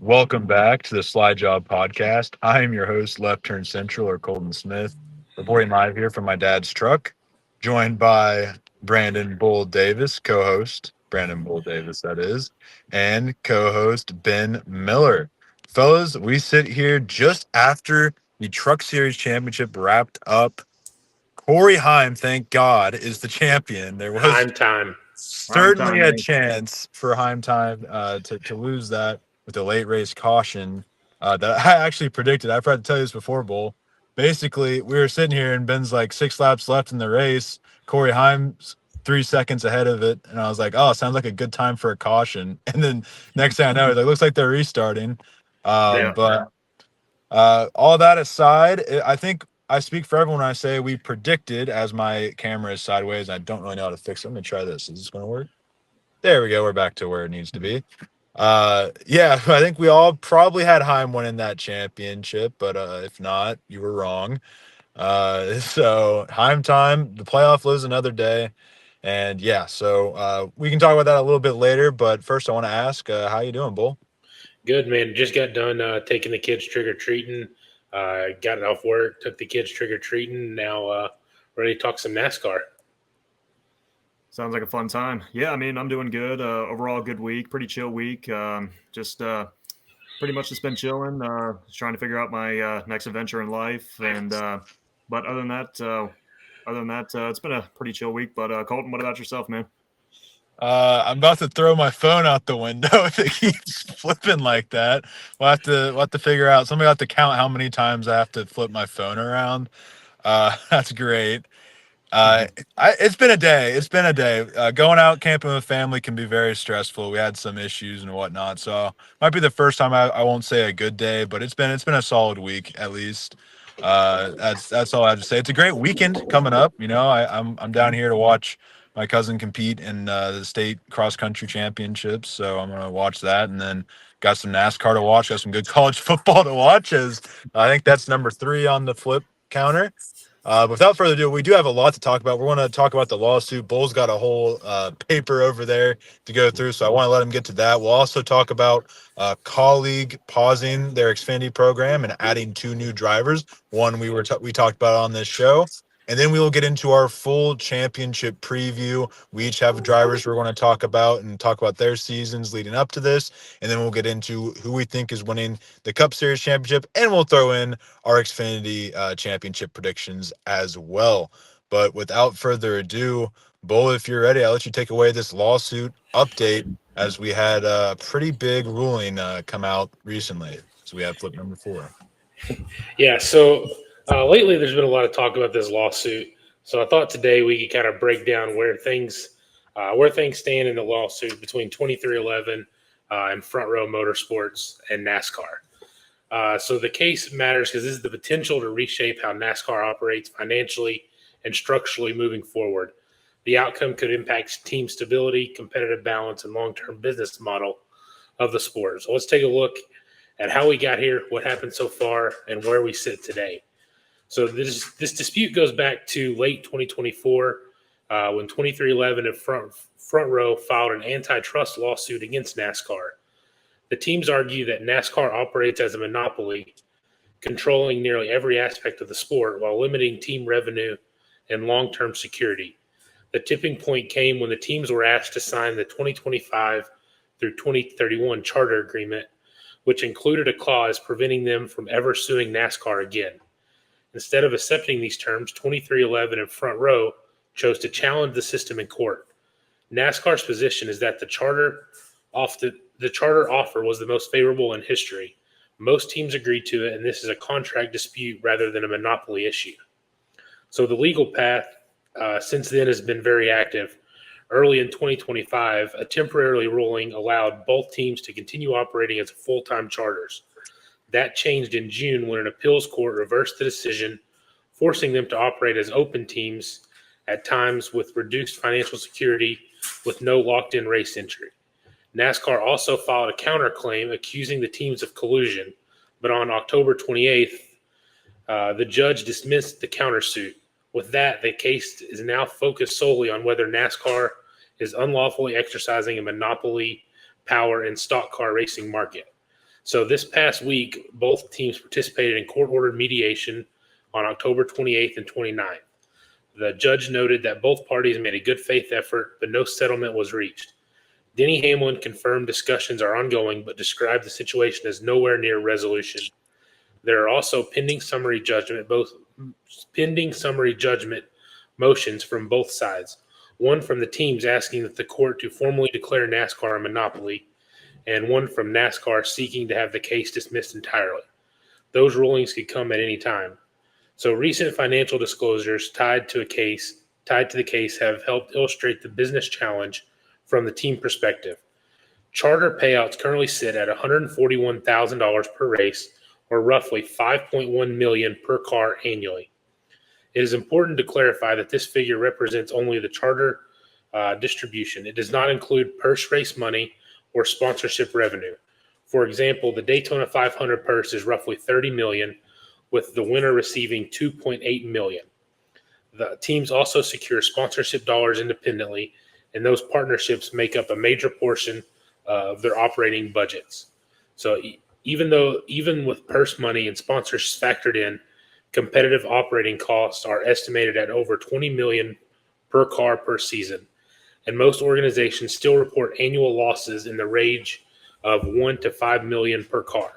Welcome back to the Slide Job Podcast. I am your host, Left Turn Central or Colton Smith, reporting live here from my dad's truck, joined by Brandon Bull Davis, co-host, Brandon Bull Davis, that is, and co-host Ben Miller. Fellas, we sit here just after the Truck Series Championship wrapped up. Corey Heim, thank God, is the champion. There was Time, time. Prime certainly time, a man. chance for Heim time to lose that with a late race caution that I actually predicted. I've tried to tell you this before, Bull. Basically, we were sitting here and Ben's like 6 laps left in the race. Corey Heim's 3 seconds ahead of it. And I was like, oh, sounds like a good time for a caution. And then next thing I know, it looks like they're restarting. Yeah. But all that aside, I think I speak for everyone when I say we predicted, as my camera is sideways. I don't really know how to fix it. Let me try this. Is this going to work? There we go. We're back to where it needs to be. Yeah, I think we all probably had Heim winning that championship, but if not, you were wrong. So Heim time, the playoff lives another day. And yeah, so we can talk about that a little bit later. But first, I want to ask, how you doing, Bull? Good, man. Just got done taking the kids trick or treating. Got off work, took the kids trick or treating. Now ready to talk some NASCAR. Sounds like a fun time. Yeah, I mean, I'm doing good. Overall, good week. Pretty chill week. Just pretty much just been chilling. Just trying to figure out my next adventure in life. And but other than that, it's been a pretty chill week. But Colton, what about yourself, man? I'm about to throw my phone out the window if it keeps flipping like that. We'll have to figure out. Somebody will have to count how many times I have to flip my phone around. That's great. It's been a day. It's been a day. Going out camping with family can be very stressful. We had some issues and whatnot, so might be the first time I won't say a good day, but it's been a solid week at least. That's all I have to say. It's a great weekend coming up. I'm down here to watch my cousin compete in the state cross country championships, so I'm gonna watch that, and then got some NASCAR to watch. Got some good college football to watch. As I think that's number 3 on the flip counter. But without further ado, we do have a lot to talk about. We're going to talk about the lawsuit. Bull's got a whole paper over there to go through, so I want to let him get to that. We'll also talk about colleague pausing their Xfinity program and adding 2 new drivers. One we talked about on this show, and then we will get into our full championship preview. We each have drivers we're going to talk about and talk about their seasons leading up to this, and then we'll get into who we think is winning the Cup Series championship, and we'll throw in our Xfinity championship predictions as well. But without further ado, Bull, if you're ready, I'll let you take away this lawsuit update as we had a pretty big ruling come out recently. So we have flip number 4. Yeah. So lately, there's been a lot of talk about this lawsuit. So I thought today we could kind of break down where things stand in the lawsuit between 2311 and Front Row Motorsports and NASCAR. So the case matters because this is the potential to reshape how NASCAR operates financially and structurally moving forward. The outcome could impact team stability, competitive balance, and long-term business model of the sport. So let's take a look at how we got here, what happened so far, and where we sit today. So this dispute goes back to late 2024 when 2311 and Front Row filed an antitrust lawsuit against NASCAR. The teams argue that NASCAR operates as a monopoly, controlling nearly every aspect of the sport while limiting team revenue and long-term security. The tipping point came when the teams were asked to sign the 2025 through 2031 charter agreement, which included a clause preventing them from ever suing NASCAR again. Instead of accepting these terms, 2311 and Front Row chose to challenge the system in court. NASCAR's position is that the charter offer was the most favorable in history. Most teams agreed to it, and this is a contract dispute rather than a monopoly issue. So the legal path since then has been very active. Early in 2025, a temporary ruling allowed both teams to continue operating as full-time charters. That changed in June when an appeals court reversed the decision, forcing them to operate as open teams at times with reduced financial security with no locked-in race entry. NASCAR also filed a counterclaim accusing the teams of collusion, but on October 28th, the judge dismissed the countersuit. With that, the case is now focused solely on whether NASCAR is unlawfully exercising a monopoly power in stock car racing market. So this past week, both teams participated in court-ordered mediation on October 28th and 29th. The judge noted that both parties made a good faith effort, but no settlement was reached. Denny Hamlin confirmed discussions are ongoing, but described the situation as nowhere near resolution. There are also pending summary judgment motions from both sides. One from the teams asking that the court to formally declare NASCAR a monopoly, and one from NASCAR seeking to have the case dismissed entirely. Those rulings could come at any time. So recent financial disclosures tied to the case have helped illustrate the business challenge from the team perspective. Charter payouts currently sit at $141,000 per race, or roughly $5.1 million per car annually. It is important to clarify that this figure represents only the charter distribution. It does not include purse race money or sponsorship revenue. For example, the Daytona 500 purse is roughly $30 million, with the winner receiving $2.8 million. The teams also secure sponsorship dollars independently, and those partnerships make up a major portion of their operating budgets. So even with purse money and sponsors factored in, competitive operating costs are estimated at over $20 million per car per season. And most organizations still report annual losses in the range of $1 to $5 million per car.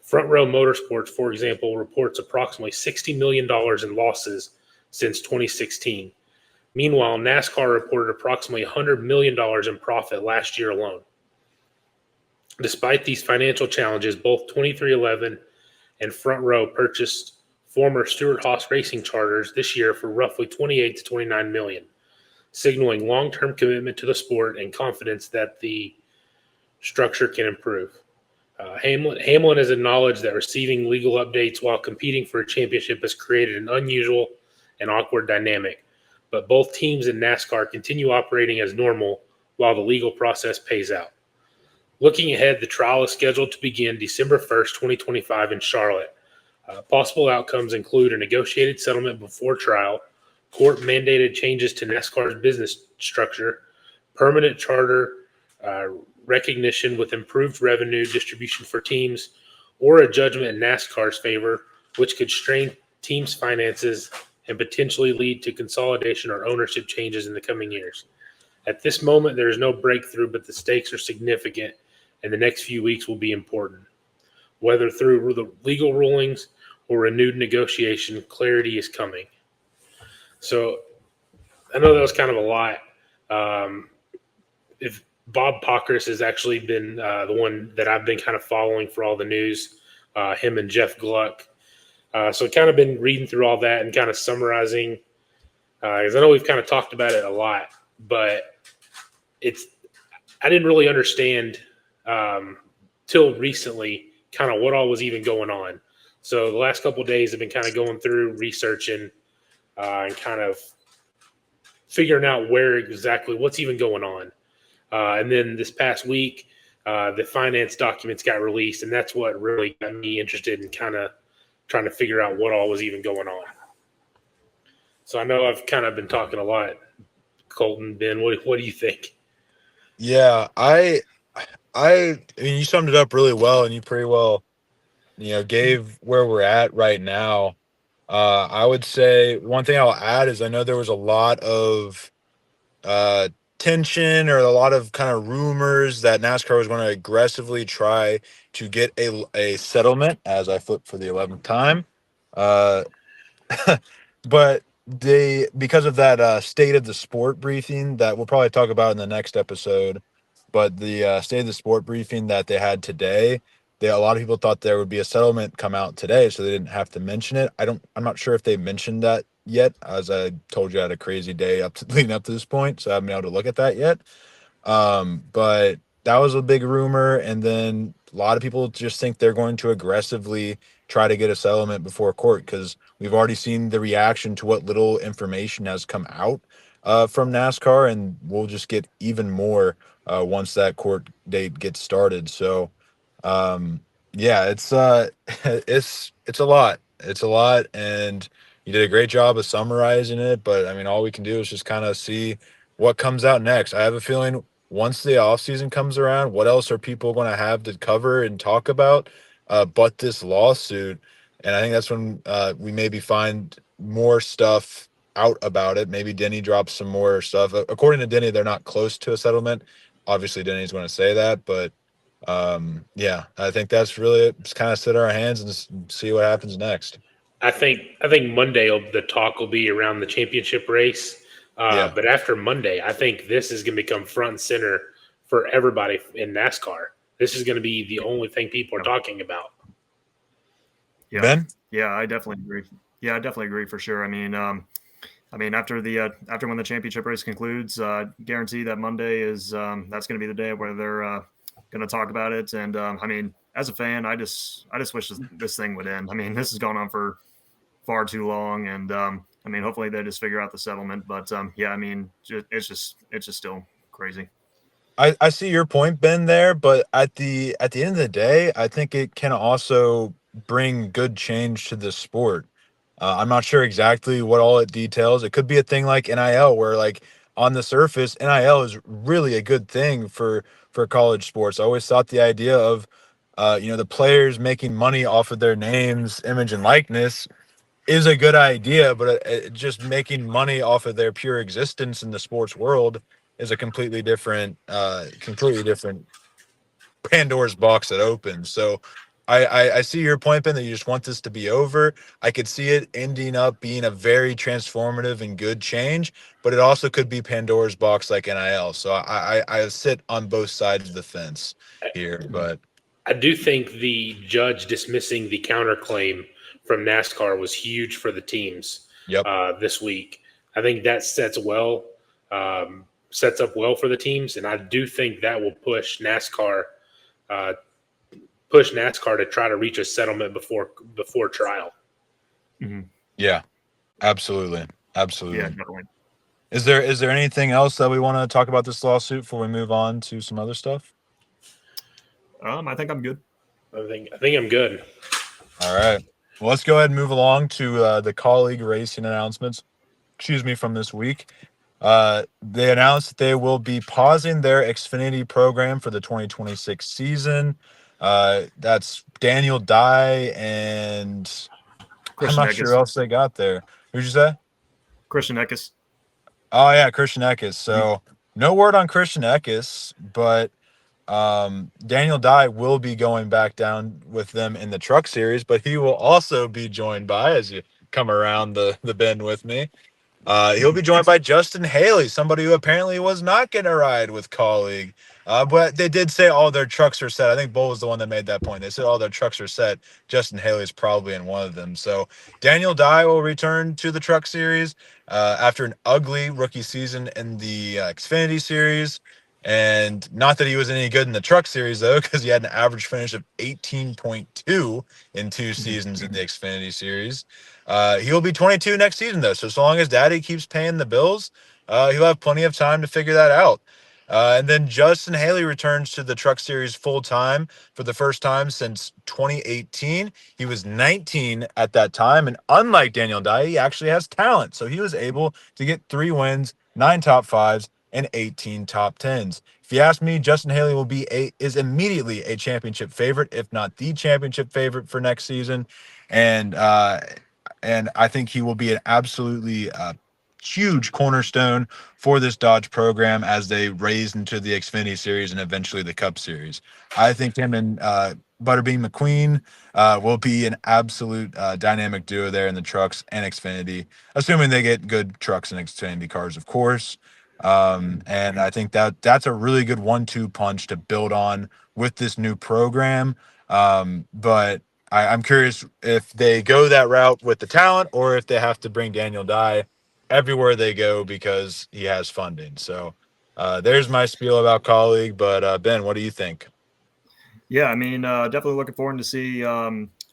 Front Row Motorsports, for example, reports approximately $60 million in losses since 2016. Meanwhile, NASCAR reported approximately $100 million in profit last year alone. Despite these financial challenges, both 23XI and Front Row purchased former Stewart-Haas racing charters this year for roughly $28 to $29 million, signaling long-term commitment to the sport and confidence that the structure can improve. Hamlin has acknowledged that receiving legal updates while competing for a championship has created an unusual and awkward dynamic, but both teams in NASCAR continue operating as normal while the legal process pays out. Looking ahead, the trial is scheduled to begin December 1st, 2025 in Charlotte. Possible outcomes include a negotiated settlement before trial, court-mandated changes to NASCAR's business structure, permanent charter recognition with improved revenue distribution for teams, or a judgment in NASCAR's favor, which could strain teams' finances and potentially lead to consolidation or ownership changes in the coming years. At this moment, there is no breakthrough, but the stakes are significant, and the next few weeks will be important. Whether through the legal rulings or renewed negotiation, clarity is coming. So I know that was kind of a lot. If Bob Pockris has actually been the one that I've been kind of following for all the news, him and Jeff Gluck. So kind of been reading through all that and kind of summarizing, because I know we've kind of talked about it a lot, but I didn't really understand till recently kind of what all was even going on. So the last couple of days I've been kind of going through researching and kind of figuring out what's even going on. And then this past week, the finance documents got released, and that's what really got me interested in kind of trying to figure out what all was even going on. So I know I've kind of been talking a lot. Colton, Ben, what do you think? Yeah, I mean, you summed it up really well, and you pretty well, gave where we're at right now. I would say one thing I'll add is I know there was a lot of tension or a lot of kind of rumors that NASCAR was going to aggressively try to get a settlement, as I flip for the 11th time. But because of that state of the sport briefing that we'll probably talk about in the next episode, but the state of the sport briefing that they had today, a lot of people thought there would be a settlement come out today, so they didn't have to mention it. I'm not sure if they mentioned that yet. As I told you, I had a crazy day leading up to this point, so I haven't been able to look at that yet. But that was a big rumor, and then a lot of people just think they're going to aggressively try to get a settlement before court, because we've already seen the reaction to what little information has come out from NASCAR, and we'll just get even more once that court date gets started. So yeah, it's it's a lot. It's a lot, and you did a great job of summarizing it. But I mean, all we can do is just kind of see what comes out next. I have a feeling once the offseason comes around, what else are people going to have to cover and talk about but this lawsuit? And I think that's when we maybe find more stuff out about it. Maybe Denny drops some more stuff. According to Denny, they're not close to a settlement. Obviously, Denny's going to say that, but yeah, I think that's really it. Just kind of sit our hands and just see what happens next. I think Monday the talk will be around the championship race. Yeah. But after Monday, I think this is going to become front and center for everybody in NASCAR. This is going to be the only thing people are talking about. Yeah. Ben? Yeah, I definitely agree. Yeah, I definitely agree for sure. I mean, after when the championship race concludes, guarantee that Monday is that's going to be the day where they're going to talk about it. And I mean, as a fan, I just wish this thing would end. I mean, this has gone on for far too long, and I mean, hopefully they just figure out the settlement. But yeah, I mean, it's just still crazy. I see your point, Ben, there, but at the end of the day, I think it can also bring good change to the sport. I'm not sure exactly what all it details. It could be a thing like NIL, where like on the surface, NIL is really a good thing for college sports. I always thought the idea of the players making money off of their names, image, and likeness is a good idea, but just making money off of their pure existence in the sports world is a completely different Pandora's box that opens. So I see your point, Ben, that you just want this to be over. I could see it ending up being a very transformative and good change, but it also could be Pandora's box like NIL. So I sit on both sides of the fence here, but I do think the judge dismissing the counterclaim from NASCAR was huge for the teams yep. this week. I think that sets up well for the teams, and I do think that will push NASCAR to try to reach a settlement before trial. Mm-hmm. Yeah, absolutely. Absolutely. Yeah, definitely. Is there anything else that we want to talk about this lawsuit before we move on to some other stuff? I think I'm good. I think I'm good. All right. Well, let's go ahead and move along to the colleague racing announcements. Excuse me, from this week. They announced that they will be pausing their Xfinity program for the 2026 season. That's Daniel Dye and Christian I'm not sure Eckes. who else they got there. Who'd you say? Christian Eckes. Oh yeah, Christian Eckes. So no word on Christian Eckes, but Daniel Dye will be going back down with them in the truck series, but he will also be joined by, as you come around the bend with me, he'll be joined by Justin Haley, somebody who apparently was not going to ride with colleague. But they did say all their trucks are set. I think Bull was the one that made that point. They said all their trucks are set. Justin Haley's probably in one of them. So Daniel Dye will return to the truck series after an ugly rookie season in the Xfinity series. And not that he was any good in the truck series, though, because he had an average finish of 18.2 in 2 seasons in the Xfinity series. He'll be 22 next season, though. So long as Daddy keeps paying the bills, he'll have plenty of time to figure that out. And then Justin Haley returns to the Truck Series full time for the first time since 2018. He was 19 at that time, and unlike Daniel Dye, he actually has talent. So he was able to get 3 wins, 9 top fives, and 18 top tens. If you ask me, Justin Haley is immediately a championship favorite, if not the championship favorite for next season. And I think he will be an absolutely huge cornerstone for this Dodge program as they raise into the Xfinity Series and eventually the Cup Series. I think him and Butterbean McQueen will be an absolute dynamic duo there in the trucks and Xfinity, assuming they get good trucks and Xfinity cars, of course. And I think that's a really good 1-2 punch to build on with this new program. But I'm curious if they go that route with the talent or if they have to bring Daniel Dye everywhere they go because he has funding. So there's my spiel about colleague. But Ben, what do you think? Yeah, I mean, definitely looking forward to see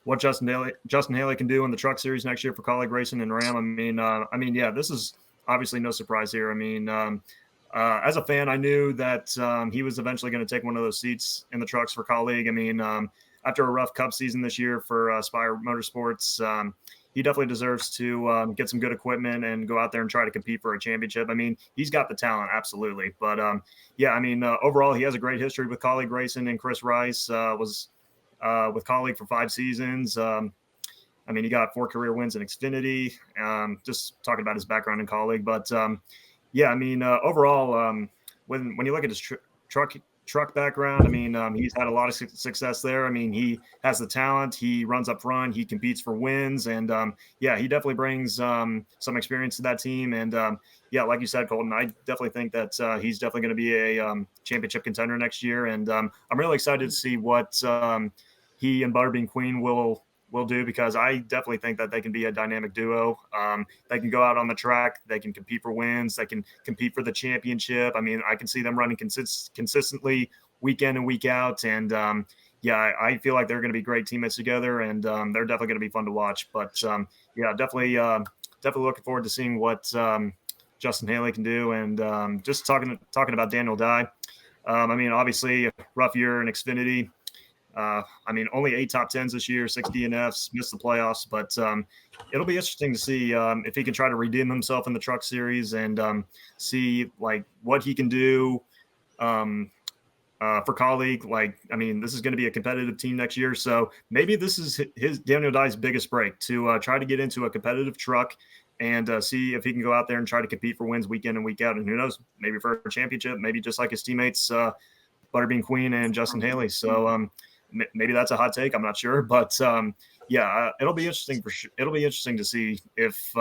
what Justin Haley can do in the Truck Series next year for colleague racing and Ram. I mean, yeah, this is obviously no surprise here. I mean, as a fan, I knew that he was eventually going to take one of those seats in the trucks for colleague. I mean, after a rough Cup season this year for Spire Motorsports, he definitely deserves to get some good equipment and go out there and try to compete for a championship. I mean, he's got the talent, absolutely. But yeah, I mean, overall, he has a great history with colleague racing, and Chris Rice was with colleague for 5 seasons. I mean, he got 4 career wins in Xfinity. Just talking about his background in colleague, but yeah, I mean, overall, when you look at his truck background, I mean, he's had a lot of success there. I mean, he has the talent. He runs up front. He competes for wins, and yeah, he definitely brings some experience to that team. And yeah, like you said, Colton, I definitely think that he's definitely going to be a championship contender next year. And I'm really excited to see what he and Butterbean Queen will do, because I definitely think that they can be a dynamic duo. They can go out on the track, they can compete for wins, they can compete for the championship. I mean, I can see them running consistently week in and week out. And yeah, I feel like they're going to be great teammates together, and they're definitely going to be fun to watch. But yeah, definitely looking forward to seeing what Justin Haley can do. And just talking about Daniel Dye. I mean, obviously, a rough year in Xfinity. I mean, only 8 top 10s this year, 6 DNFs, missed the playoffs, but it'll be interesting to see if he can try to redeem himself in the Truck Series, and see like what he can do for colleague. Like, I mean, this is going to be a competitive team next year, so maybe this is his Daniel Dye's biggest break, to try to get into a competitive truck and see if he can go out there and try to compete for wins week in and week out. And who knows, maybe for a championship, maybe just like his teammates Butterbean Queen and Justin Haley. So maybe that's a hot take, I'm not sure, but yeah, it'll be interesting it'll be interesting to see if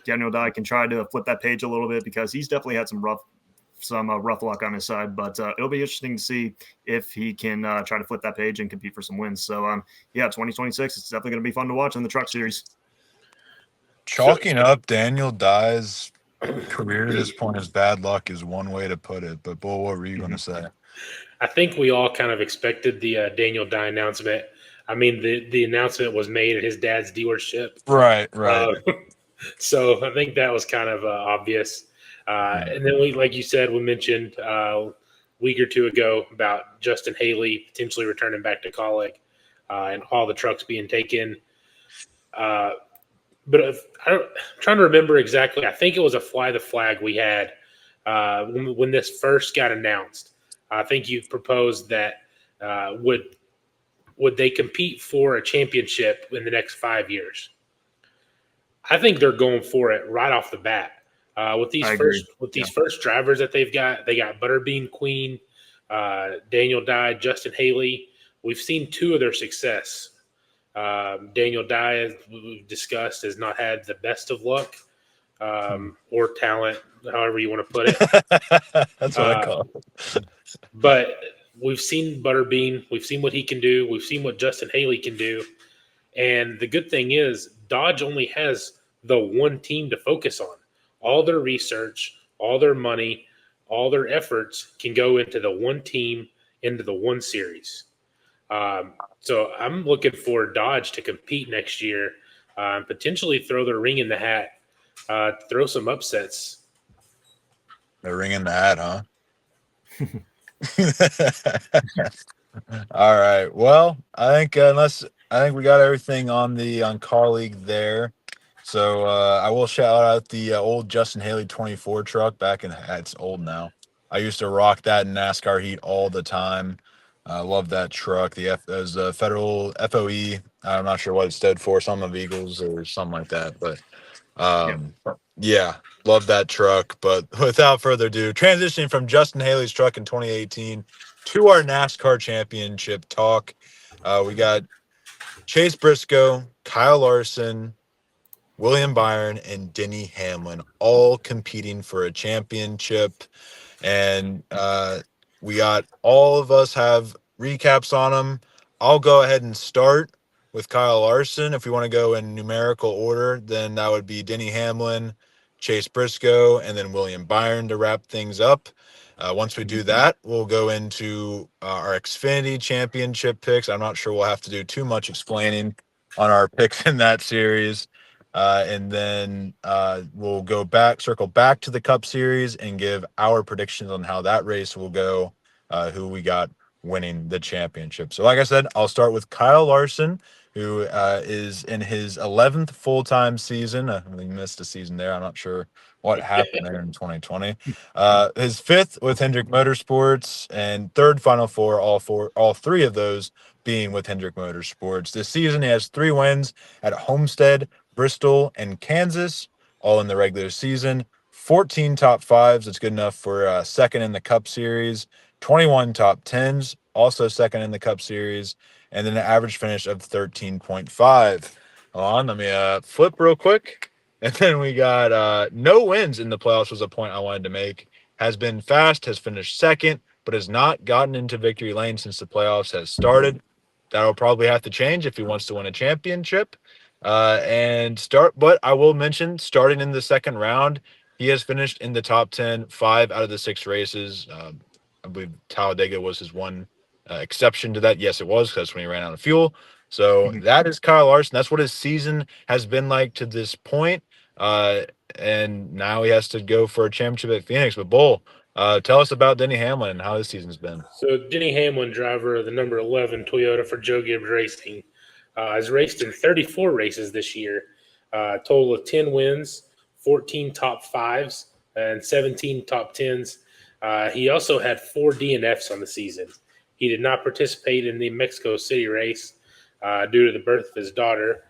Daniel Dye can try to flip that page a little bit, because he's definitely had some rough luck on his side. But it'll be interesting to see if he can try to flip that page and compete for some wins. So yeah, 2026, it's definitely going to be fun to watch in the Truck Series. Chalking up Daniel Dye's career to this point as bad luck is one way to put it. But Bull, what were you going to say? I think we all kind of expected the Daniel Dye announcement. I mean, the announcement was made at his dad's dealership. Right. So I think that was kind of obvious. And then like you said, we mentioned a week or two ago about Justin Haley potentially returning back to Colleague, and all the trucks being taken. But I'm trying to remember exactly. I think it was a fly the flag we had when this first got announced. I think you proposed that would they compete for a championship in the next 5 years? I think they're going for it right off the bat. With these first drivers that they got Butterbean Queen, Daniel Dye, Justin Haley. We've seen 2 of their success. Daniel Dye, as we've discussed, has not had the best of luck or talent, however you want to put it. That's what I call it. But we've seen Butterbean. We've seen what he can do. We've seen what Justin Haley can do. And the good thing is Dodge only has the one team to focus on. All their research, all their money, all their efforts can go into the one team, into the one series. So I'm looking for Dodge to compete next year, potentially throw their ring in the hat, throw some upsets. The ring in the hat, huh? All right. Well, I think we got everything on colleague there. So I will shout out the old Justin Haley 24 truck back in. It's old now. I used to rock that in NASCAR heat all the time. I love that truck. There's a federal FOE. I'm not sure what it stood for, some of Eagles or something like that. But yeah, love that truck. But without further ado, transitioning from Justin Haley's truck in 2018 to our NASCAR Championship talk, we got Chase Briscoe, Kyle Larson, William Byron, and Denny Hamlin all competing for a championship. And we got all of us have recaps on them. I'll go ahead and start with Kyle Larson. If we want to go in numerical order, then that would be Denny Hamlin, Chase Briscoe, and then William Byron to wrap things up. Once we do that, we'll go into our Xfinity Championship picks. I'm not sure we'll have to do too much explaining on our picks in that series. And then we'll circle back to the Cup Series and give our predictions on how that race will go, who we got winning the championship. So like I said, I'll start with Kyle Larson, who is in his 11th full-time season. He missed a season there. I'm not sure what happened there in 2020. His fifth with Hendrick Motorsports, and third Final Four, all three of those being with Hendrick Motorsports. This season, he has 3 wins at Homestead, Bristol, and Kansas, all in the regular season. 14 top fives. It's good enough for second in the Cup Series. 21 top tens, also second in the Cup Series, and then an average finish of 13.5. Hold on, let me flip real quick. And then we got no wins in the playoffs was a point I wanted to make. Has been fast, has finished second, but has not gotten into victory lane since the playoffs has started. That'll probably have to change if he wants to win a championship. But I will mention, starting in the second round, he has finished in the top 10, 5 out of the 6 races. I believe Talladega was his one exception to that. Yes, it was, because when he ran out of fuel. So that is Kyle Larson. That's what his season has been like to this point. And now he has to go for a championship at Phoenix. But Bull, tell us about Denny Hamlin and how his season's been. So Denny Hamlin, driver of the number 11 Toyota for Joe Gibbs Racing, has raced in 34 races this year, total of 10 wins, 14 top fives, and 17 top tens. He also had 4 DNFs on the season. He did not participate in the Mexico City race due to the birth of his daughter.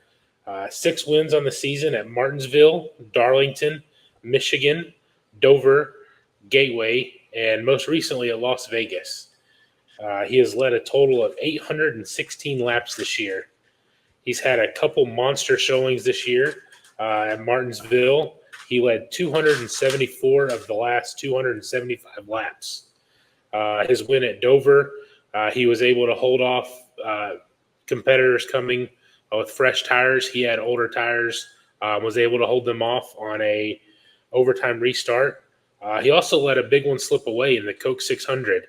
6 wins on the season at Martinsville, Darlington, Michigan, Dover, Gateway, and most recently at Las Vegas. He has led a total of 816 laps this year. He's had a couple monster showings this year at Martinsville. He led 274 of the last 275 laps. His win at Dover, he was able to hold off competitors coming with fresh tires. He had older tires, was able to hold them off on a overtime restart. He also let a big one slip away in the Coke 600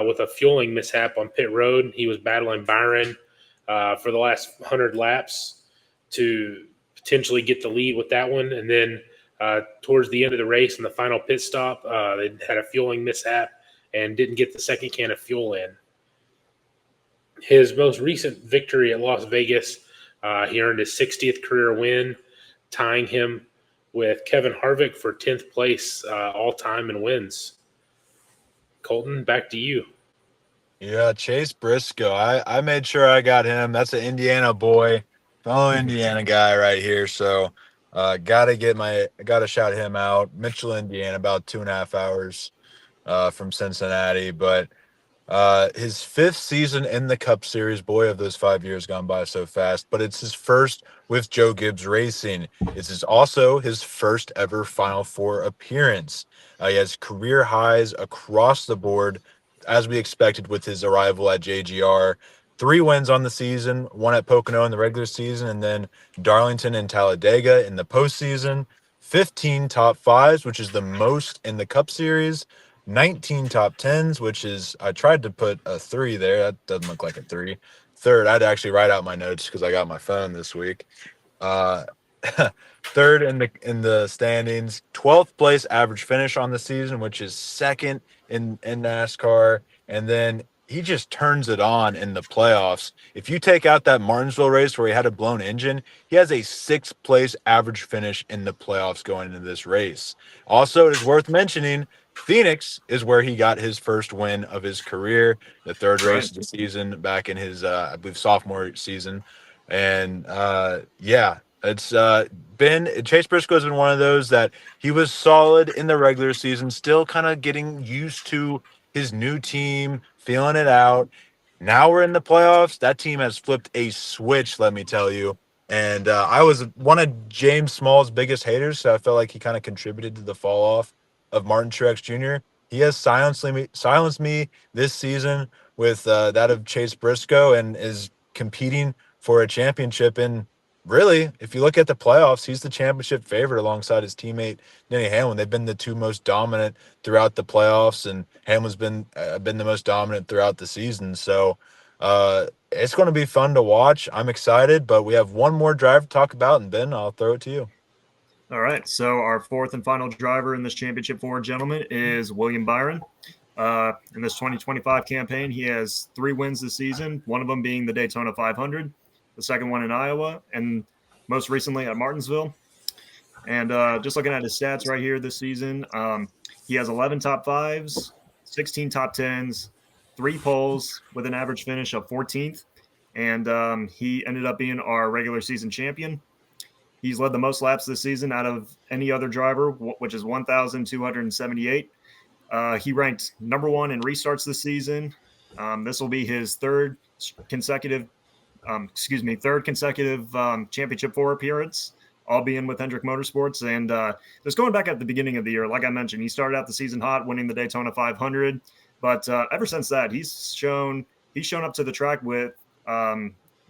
with a fueling mishap on pit road. He was battling Byron for the last 100 laps to potentially get the lead with that one. And then towards the end of the race in the final pit stop, they had a fueling mishap and didn't get the second can of fuel in. His most recent victory at Las Vegas, he earned his 60th career win, tying him with Kevin Harvick for 10th place all-time in wins. Colton, back to you. Yeah, Chase Briscoe. I made sure I got him. That's an Indiana boy, fellow Indiana guy right here. So gotta shout him out. Mitchell, Indiana, about 2.5 hours from Cincinnati. But his 5th season in the Cup Series. Boy, have those 5 years gone by so fast. But it's his first with Joe Gibbs Racing. This is also his first ever Final Four appearance. He has career highs across the board, as we expected with his arrival at JGR. 3 wins on the season, 1 at Pocono in the regular season, and then Darlington and Talladega in the postseason. 15 top fives, which is the most in the Cup Series. 19 top tens, which is, I tried to put a 3 there. That doesn't look like a 3. Third, I'd actually write out my notes because I got my phone this week. Third in the standings, 12th place average finish on the season, which is second in NASCAR. And then he just turns it on in the playoffs. If you take out that Martinsville race where he had a blown engine, he has a 6th place average finish in the playoffs going into this race. Also, it is worth mentioning, Phoenix is where he got his first win of his career, the 3rd race of the season back in his, I believe, sophomore season. And it's been Chase Briscoe has been one of those that he was solid in the regular season, still kind of getting used to his new team, feeling it out. Now we're in the playoffs. That team has flipped a switch, let me tell you. And I was one of James Small's biggest haters, so I felt like he kind of contributed to the fall off of Martin Truex Jr. He has silenced me this season with that of Chase Briscoe, and is competing for a championship. And really, if you look at the playoffs, he's the championship favorite alongside his teammate Denny Hamlin. They've been the 2 most dominant throughout the playoffs, and Hamlin's been the most dominant throughout the season. So it's going to be fun to watch. I'm excited, but we have one more driver to talk about, and Ben, I'll throw it to you. All right. So our 4th and final driver in this championship for gentlemen is William Byron. In this 2025 campaign, he has 3 wins this season, one of them being the Daytona 500, the second one in Iowa, and most recently at Martinsville. And just looking at his stats right here this season, he has 11 top fives, 16 top tens, 3 poles with an average finish of 14th. And he ended up being our regular season champion. He's led the most laps this season out of any other driver, which is 1,278. He ranked number 1 in restarts this season. This will be his third consecutive Championship 4 appearance, all being with Hendrick Motorsports. And just going back at the beginning of the year, like I mentioned, he started out the season hot, winning the Daytona 500. But ever since that, he's shown up to the track with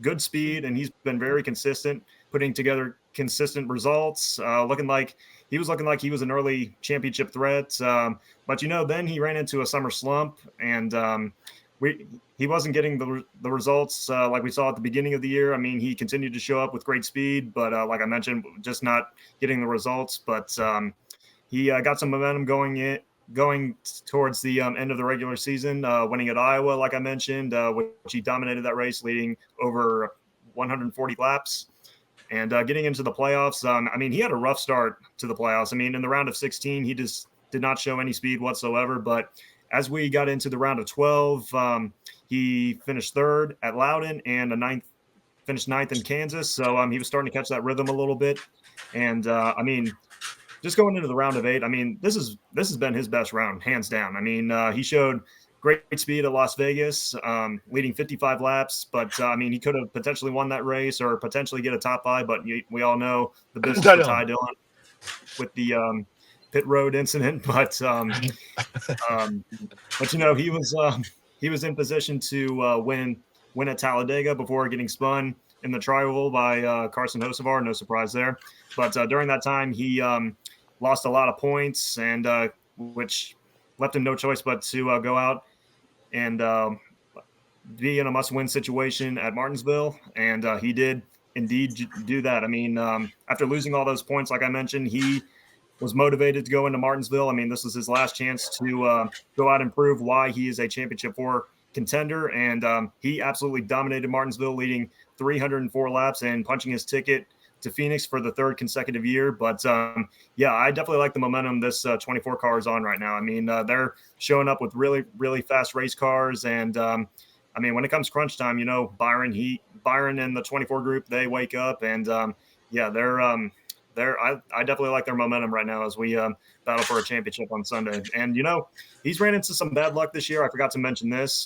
good speed, and he's been very consistent, putting together consistent results, looking like he was an early championship threat. But, then he ran into a summer slump, and he wasn't getting the results like we saw at the beginning of the year. I mean, he continued to show up with great speed, but like I mentioned, just not getting the results. But he got some momentum going towards the end of the regular season, winning at Iowa, like I mentioned, which he dominated that race, leading over 140 laps. And getting into the playoffs, I mean, he had a rough start to the playoffs. I mean, in the round of 16, he just did not show any speed whatsoever. But as we got into the round of 12, he finished third at Loudon and finished ninth in Kansas. So he was starting to catch that rhythm a little bit. And I mean, just going into the round of 8, I mean, this has been his best round, hands down. I mean, he showed great speed at Las Vegas, leading 55 laps. But, I mean, he could have potentially won that race or potentially get a top 5. But we all know the business for Ty Dillon with the pit road incident. But he was in position to win at Talladega before getting spun in the tri-oval by Carson Hocevar. No surprise there. But during that time, he lost a lot of points, and which left him no choice but to go out and be in a must-win situation at Martinsville. And he did indeed do that. I mean, after losing all those points, like I mentioned, he was motivated to go into Martinsville. I mean, this was his last chance to go out and prove why he is a Championship 4 contender. And he absolutely dominated Martinsville, leading 304 laps and punching his ticket to Phoenix for the 3rd consecutive year. But yeah, I definitely like the momentum this 24 car is on right now. I mean, they're showing up with really, really fast race cars. And I mean, when it comes crunch time, Byron and the 24 group, they wake up, and yeah, I definitely like their momentum right now as we battle for a championship on Sunday. And, he's ran into some bad luck this year. I forgot to mention this.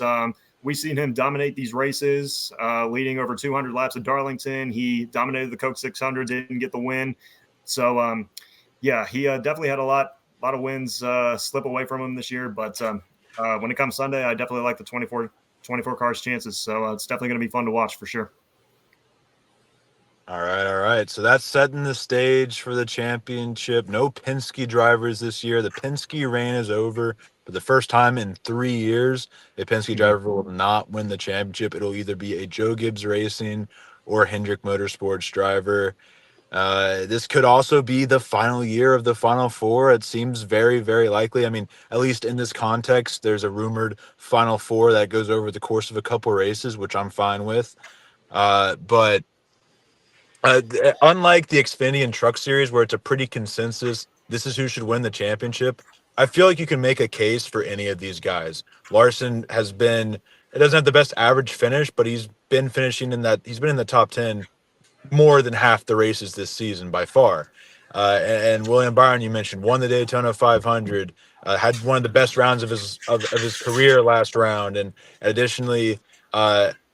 We've seen him dominate these races, leading over 200 laps at Darlington. He dominated the Coke 600, didn't get the win. So, yeah, he definitely had a lot of wins slip away from him this year. But when it comes Sunday, I definitely like the 24 cars' chances. So it's definitely going to be fun to watch for sure. All right. So that's setting the stage for the championship. No Penske drivers this year. The Penske reign is over. For the first time in 3 years, a Penske driver will not win the championship. It'll either be a Joe Gibbs Racing or Hendrick Motorsports driver. This could also be the final year of the Final Four. It seems very, very likely. I mean, at least in this context, there's a rumored Final Four that goes over the course of a couple races, which I'm fine with. But unlike the Xfinity and Truck Series, where it's a pretty consensus, this is who should win the championship, I feel like you can make a case for any of these guys. Larson it doesn't have the best average finish, but he's been finishing he's been in the top 10 more than half the races this season by far. And William Byron, you mentioned, won the Daytona 500, had one of the best rounds of his career last round, and additionally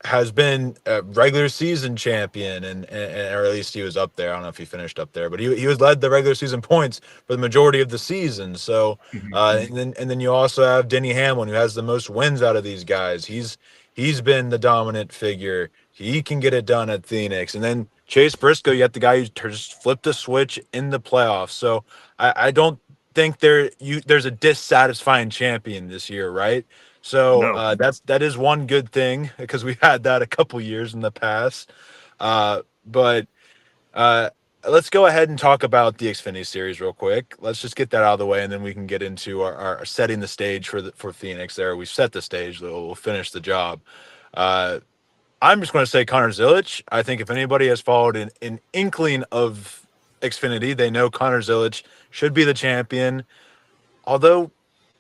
has been a regular season champion, and or at least he was up there. I don't know if he finished up there, but he was led the regular season points for the majority of the season. So and then you also have Denny Hamlin, who has the most wins out of these guys. He's been the dominant figure. He can get it done at Phoenix. And then Chase Briscoe, you have the guy who just flipped the switch in the playoffs. So I don't think there's a dissatisfying champion this year, right? So No. that is one good thing, because we've had that a couple years in the past. But let's go ahead and talk about the Xfinity Series real quick. Let's just get that out of the way, and then we can get into our setting the stage for Phoenix. There, we've set the stage. We'll finish the job. I'm just going to say Connor Zilic. I think if anybody has followed an inkling of Xfinity, they know Connor Zilic should be the champion. Although,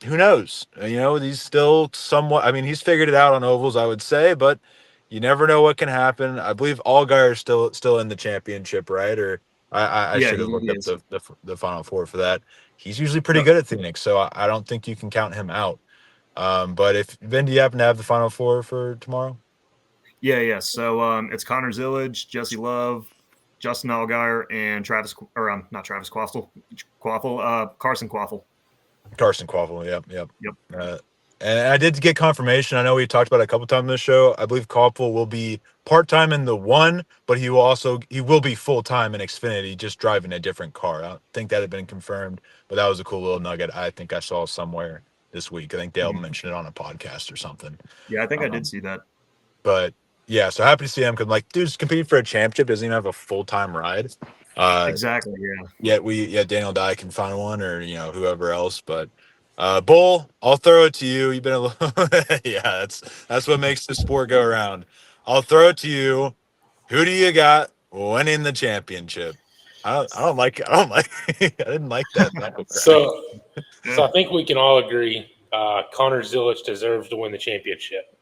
who knows? He's still somewhat. I mean, he's figured it out on ovals, I would say, but you never know what can happen. I believe Allgaier is still in the championship, right? Or I Yeah, should have looked he up is. the final four for that. He's usually pretty Yep. good at Phoenix, so I don't think you can count him out. But if Ben, do you happen to have the final four for tomorrow? Yeah. So it's Connor Zillage, Jesse Love, Justin Allgaier, and not Travis Quaffle, Carson Quaffle. Carson Quaffle, yep. Yep. And I did get confirmation. I know we talked about it a couple times in the show. I believe Quaffle will be part-time in the one, but he will be full-time in Xfinity, just driving a different car. I don't think that had been confirmed, but that was a cool little nugget I think I saw somewhere this week. I think Dale mentioned it on a podcast or something. Yeah, I think I did see that. But yeah, so happy to see him because dude's competing for a championship, doesn't even have a full-time ride. Exactly. Yeah. Yet Daniel Dye can find one, or whoever else. But Bull, I'll throw it to you. You've been a little yeah, that's what makes the sport go around. I'll throw it to you. Who do you got winning the championship? I don't like I didn't like that. So I think we can all agree Connor Zilic deserves to win the championship.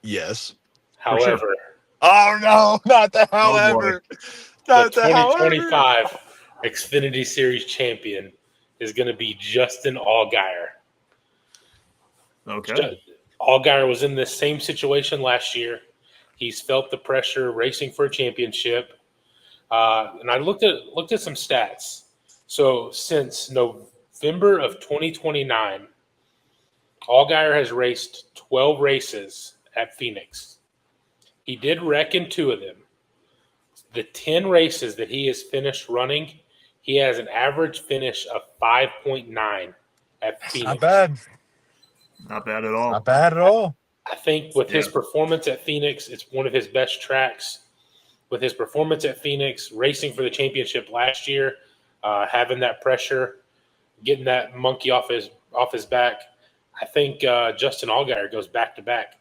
Yes. However, sure. Oh no, not the however. The 2025 Xfinity Series champion is going to be Justin Allgaier. Okay. Allgaier was in this same situation last year. He's felt the pressure racing for a championship. And I looked at some stats. So since November of 2029, Allgaier has raced 12 races at Phoenix. He did wreck in 2 of them. The 10 races that he has finished running, he has an average finish of 5.9 at Phoenix. Not bad. Not bad at all. Not bad at all. I think with his performance at Phoenix, it's one of his best tracks. With his performance at Phoenix, racing for the championship last year, having that pressure, getting that monkey off his back, I think Justin Allgaier goes back to back.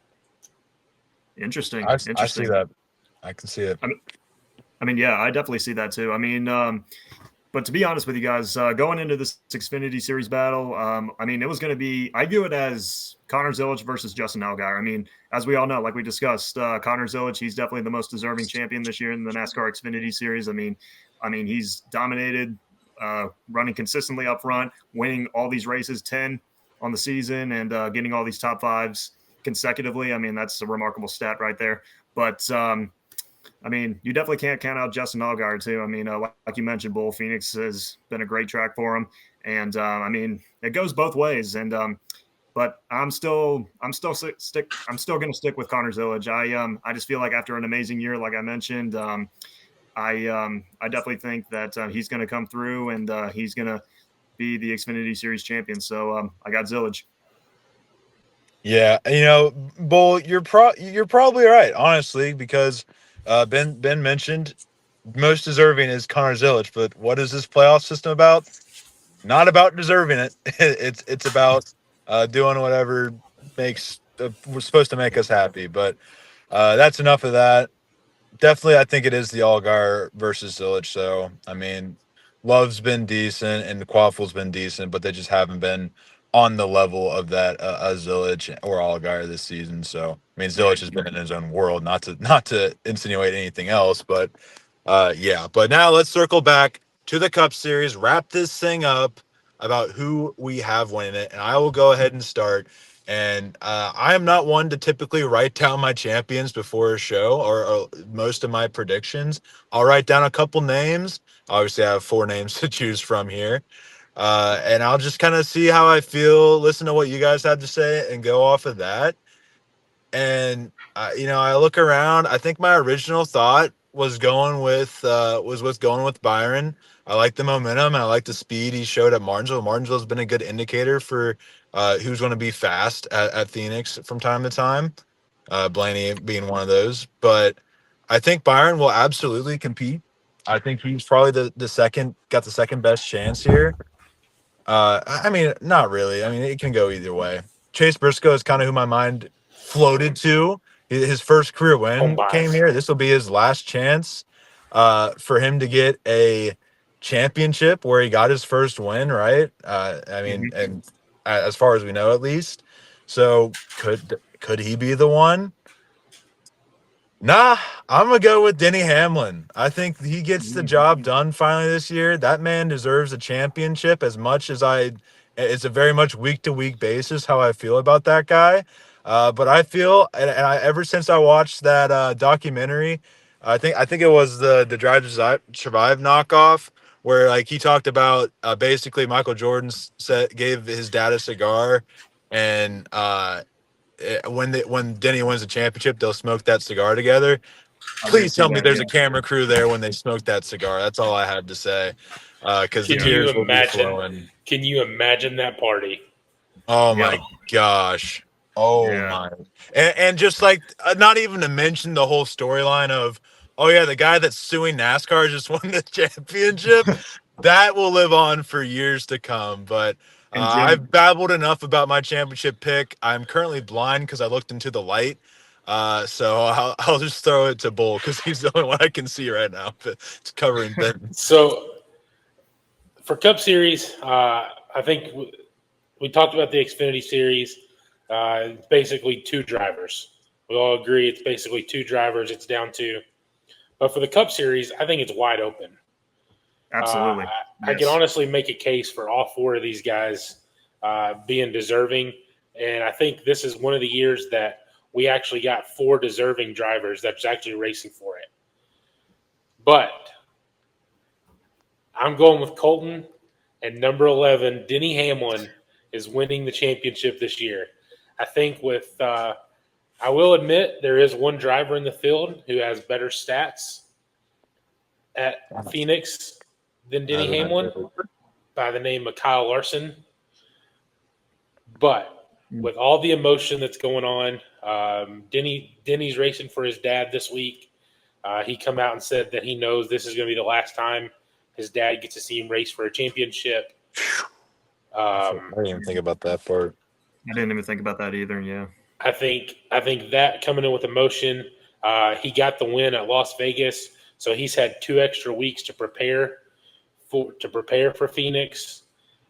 Interesting. I see that. I can see it. I mean, yeah, I definitely see that too. I mean, but to be honest with you guys, going into this Xfinity Series battle, I mean, it was going to be – I view it as Connor Zilic versus Justin Allgaier. I mean, as we all know, like we discussed, Connor Zilic, he's definitely the most deserving champion this year in the NASCAR Xfinity Series. I mean, he's dominated, running consistently up front, winning all these races, 10 on the season, and getting all these top 5s consecutively. I mean, that's a remarkable stat right there. But I mean, you definitely can't count out Justin Allgaier too. I mean, like you mentioned, Bull, Phoenix has been a great track for him, and I mean, it goes both ways. And but I'm still going to stick with Connor Zilic. I just feel like after an amazing year, like I mentioned, I definitely think that he's going to come through and he's going to be the Xfinity Series champion. So I got Zilic. Yeah, Bull, you're probably right, honestly, because Ben mentioned most deserving is Connor Zilic, but what is this playoff system about? Not about deserving it. It's about doing whatever we're supposed to make us happy. But that's enough of that. Definitely, I think it is the Allgaier versus Zilic. So, I mean, Love's been decent and Quaffle's been decent, but they just haven't been on the level of that Zilic or Allgaier this season. So, I mean, Zilic has been in his own world, not to insinuate anything else, but yeah. But now let's circle back to the Cup Series, wrap this thing up about who we have winning it, and I will go ahead and start. And I am not one to typically write down my champions before a show or most of my predictions. I'll write down a couple names. Obviously, I have 4 names to choose from here. And I'll just kind of see how I feel, listen to what you guys have to say, and go off of that. And, I look around. I think my original thought was going with Byron. I like the momentum and I like the speed he showed at Martinsville. Martinsville's been a good indicator for who's going to be fast at Phoenix from time to time. Blaney being one of those. But I think Byron will absolutely compete. I think he's probably the second best chance here. I mean, not really. I mean, it can go either way. Chase Briscoe is kind of who my mind floated to. His first career Home win came bias. here. This will be his last chance for him to get a championship where he got his first win, right? I mean, and as far as we know, at least. So could he be the one? Nah, I'm gonna go with Denny Hamlin. I think he gets the job done finally this year. That man deserves a championship as much as it's a very much week to week basis how I feel about that guy. But I feel, and I ever since I watched that documentary, I think it was the Drive to Survive knockoff where like he talked about basically Michael Jordan gave his dad a cigar, and when Denny wins the championship, they'll smoke that cigar together. Please tell me there's a camera crew there when they smoke that cigar. That's all I had to say, because the Can you tears will be imagine? flowing. Can you imagine that party? Oh my gosh. Oh my. And just like not even to mention the whole storyline of, oh yeah, the guy that's suing NASCAR just won the championship. That will live on for years to come. But And Jim, I've babbled enough about my championship pick. I'm currently blind because I looked into the light. So I'll just throw it to Bull because he's the only one I can see right now. It's covering things. So for Cup Series, I think we talked about the Xfinity Series. It's basically two drivers. We all agree it's basically two drivers. It's down to, but for the Cup Series, I think it's wide open. Absolutely. I can honestly make a case for all four of these guys being deserving, and I think this is one of the years that we actually got four deserving drivers that's actually racing for it. But I'm going with Colton, and number 11, Denny Hamlin, is winning the championship this year. I think I will admit there is one driver in the field who has better stats at Phoenix than Denny Hamlin by the name of Kyle Larson. But with all the emotion that's going on, Denny's racing for his dad this week. He come out and said that he knows this is going to be the last time his dad gets to see him race for a championship. I didn't even think about that part. I didn't even think about that either. Yeah. I think that coming in with emotion, he got the win at Las Vegas, so he's had 2 extra weeks to prepare for Phoenix.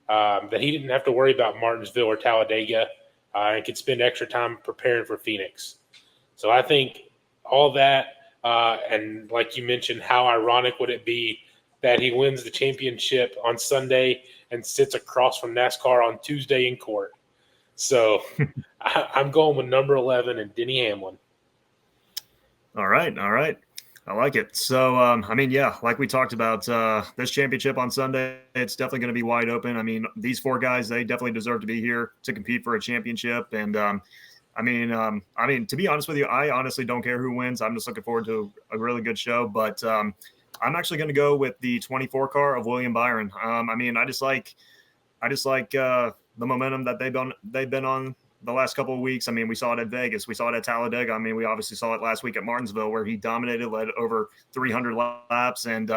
That he didn't have to worry about Martinsville or Talladega, and could spend extra time preparing for Phoenix. So I think all that, and like you mentioned, how ironic would it be that he wins the championship on Sunday and sits across from NASCAR on Tuesday in court. So I'm going with number 11 and Denny Hamlin. All right. I like it. So, I mean, yeah, like we talked about, this championship on Sunday, it's definitely going to be wide open. I mean, these 4 guys, they definitely deserve to be here to compete for a championship. And, I mean, to be honest with you, I honestly don't care who wins. I'm just looking forward to a really good show. But I'm actually going to go with the 24 car of William Byron. I mean, I just like the momentum that they've been on the last couple of weeks. I mean, we saw it at Vegas. We saw it at Talladega. I mean, we obviously saw it last week at Martinsville where he dominated, led over 300 laps. And,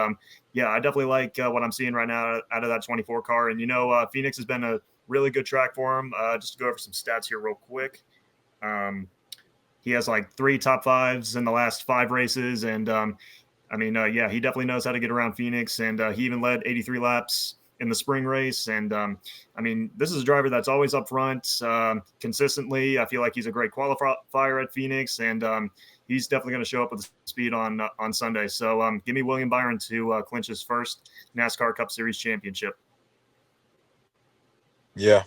yeah, I definitely like what I'm seeing right now out of that 24 car. And, Phoenix has been a really good track for him. Just to go over some stats here real quick. He has like 3 top 5s in the last 5 races. And, yeah, he definitely knows how to get around Phoenix. And he even led 83 laps in the spring race. And this is a driver that's always up front consistently. I feel like he's a great qualifier at Phoenix, and he's definitely going to show up with speed on Sunday. So give me William Byron to clinch his first NASCAR Cup Series championship. Yeah.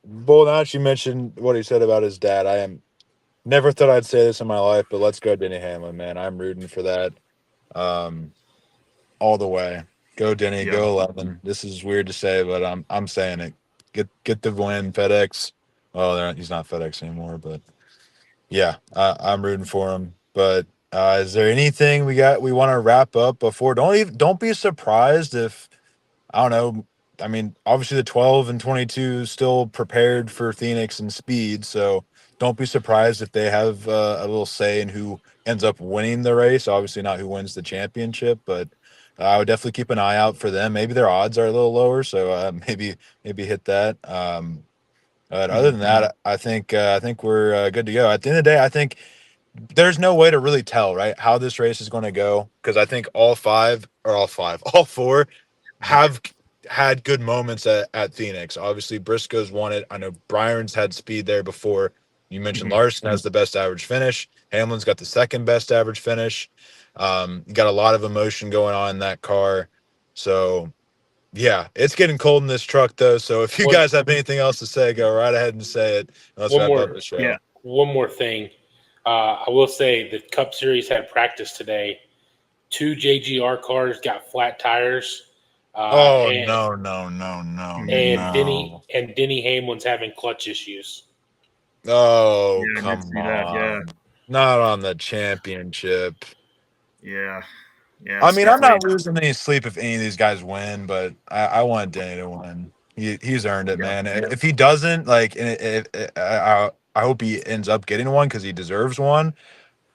Bull, now that you mentioned what he said about his dad, never thought I'd say this in my life, but let's go Denny Hamlin, man. I'm rooting for that all the way. Go Denny, go 11. This is weird to say, but I'm saying it. Get the win, FedEx. Well, he's not FedEx anymore, but yeah, I'm rooting for him. But is there anything we want to wrap up before? Don't be surprised if, I don't know. I mean, obviously the 12 and 22 still prepared for Phoenix and speed, so don't be surprised if they have a little say in who ends up winning the race. Obviously, not who wins the championship, but I would definitely keep an eye out for them. Maybe their odds are a little lower, so maybe hit that. But other than that, I think we're good to go. At the end of the day, I think there's no way to really tell, right, how this race is going to go, because I think all four have had good moments at Phoenix. Obviously, Briscoe's won it. I know Byron's had speed there before. You mentioned Larson has the best average finish. Hamlin's got the second best average finish. You got a lot of emotion going on in that car. So, yeah, it's getting cold in this truck, though. So if you guys have anything else to say, go right ahead and say it. Let's wrap up the show. Yeah. One more thing. I will say the Cup Series had practice today. 2 JGR cars got flat tires. No. And Denny Hamlin's having clutch issues. Oh, Yeah, I come did see on. that, yeah. Not on the championship. Yeah. I mean, I'm not losing any sleep if any of these guys win, but I want Denny to win. He's earned it, man. If he doesn't, like, I hope he ends up getting one because he deserves one.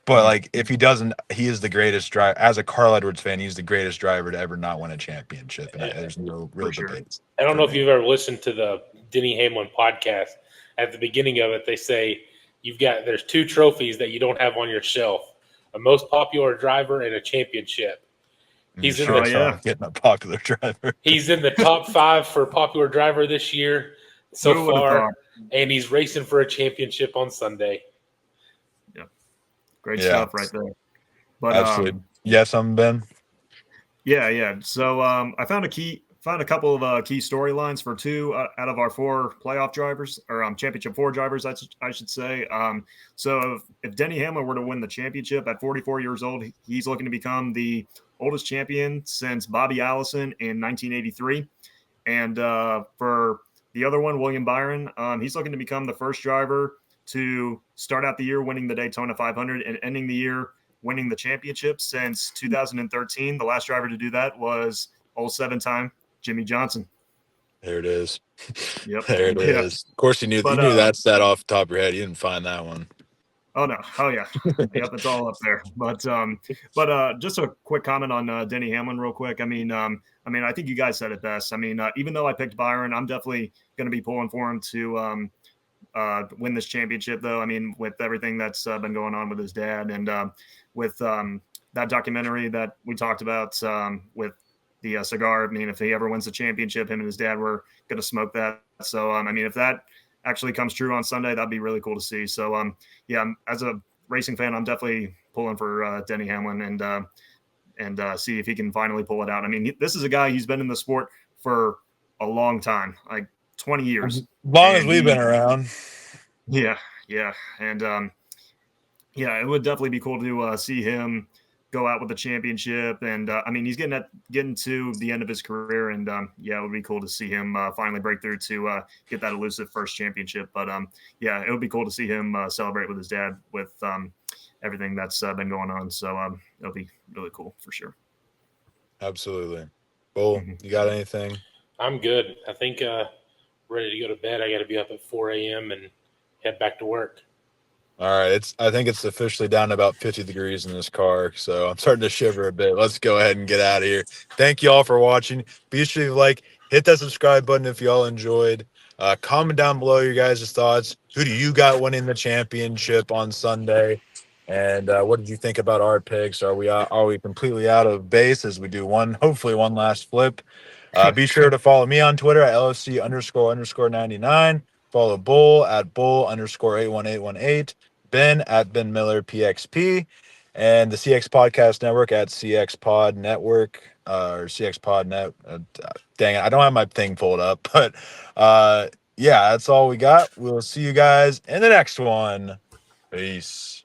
But like, if he doesn't, he is the greatest driver. As a Carl Edwards fan, he's the greatest driver to ever not win a championship, and there's no real debate. I don't know if you've ever listened to the Denny Hamlin podcast. At the beginning of it, they say there's 2 trophies that you don't have on your shelf: a most popular driver and a championship. He's getting a popular driver. He's in the top 5 for popular driver this year so far, and he's racing for a championship on Sunday. Yeah, great stuff right there. But absolutely, yes, I'm Ben. Yeah. So I found a couple of key storylines for 2 out of our 4 playoff drivers, or championship 4 drivers, I should say. So if Denny Hamlin were to win the championship at 44 years old, he's looking to become the oldest champion since Bobby Allison in 1983. And for the other one, William Byron, he's looking to become the first driver to start out the year winning the Daytona 500 and ending the year winning the championship since 2013. The last driver to do that was old 7-time Jimmy Johnson. There it is. Yep. There it is. Of course, you knew that stat off the top of your head. You didn't find that one. Oh no! Oh yeah! Yep, it's all up there. But just a quick comment on Denny Hamlin, real quick. I mean, I think you guys said it best. I mean, even though I picked Byron, I'm definitely going to be pulling for him to win this championship. Though, I mean, with everything that's been going on with his dad, and with that documentary that we talked about with the cigar. I mean, if he ever wins the championship, him and his dad were going to smoke that. So, I mean, if that actually comes true on Sunday, that'd be really cool to see. So, as a racing fan, I'm definitely pulling for Denny Hamlin and see if he can finally pull it out. I mean, this is a guy, he's been in the sport for a long time, like 20 years. As long as we've been around. Yeah. And, it would definitely be cool to see him go out with the championship. And, I mean, he's getting to the end of his career. And, it would be cool to see him finally break through to get that elusive first championship. But, it would be cool to see him celebrate with his dad with everything that's been going on. So it'll be really cool for sure. Absolutely. Bull, you got anything? I'm good. I think ready to go to bed. I got to be up at 4 a.m. and head back to work. All right. I think it's officially down to about 50 degrees in this car, so I'm starting to shiver a bit. Let's go ahead and get out of here. Thank you all for watching. Be sure to hit that subscribe button if y'all enjoyed. Comment down below your guys' thoughts. Who do you got winning the championship on Sunday? And what did you think about our picks? Are we completely out of base as we do hopefully one last flip? Be sure to follow me on Twitter at LFC__99. Follow Bull at Bull_81818. Ben at Ben Miller PXP, and the CX Podcast Network at CX Pod Network or CX Pod Net. Dang it, I don't have my thing pulled up, but that's all we got. We'll see you guys in the next one. Peace.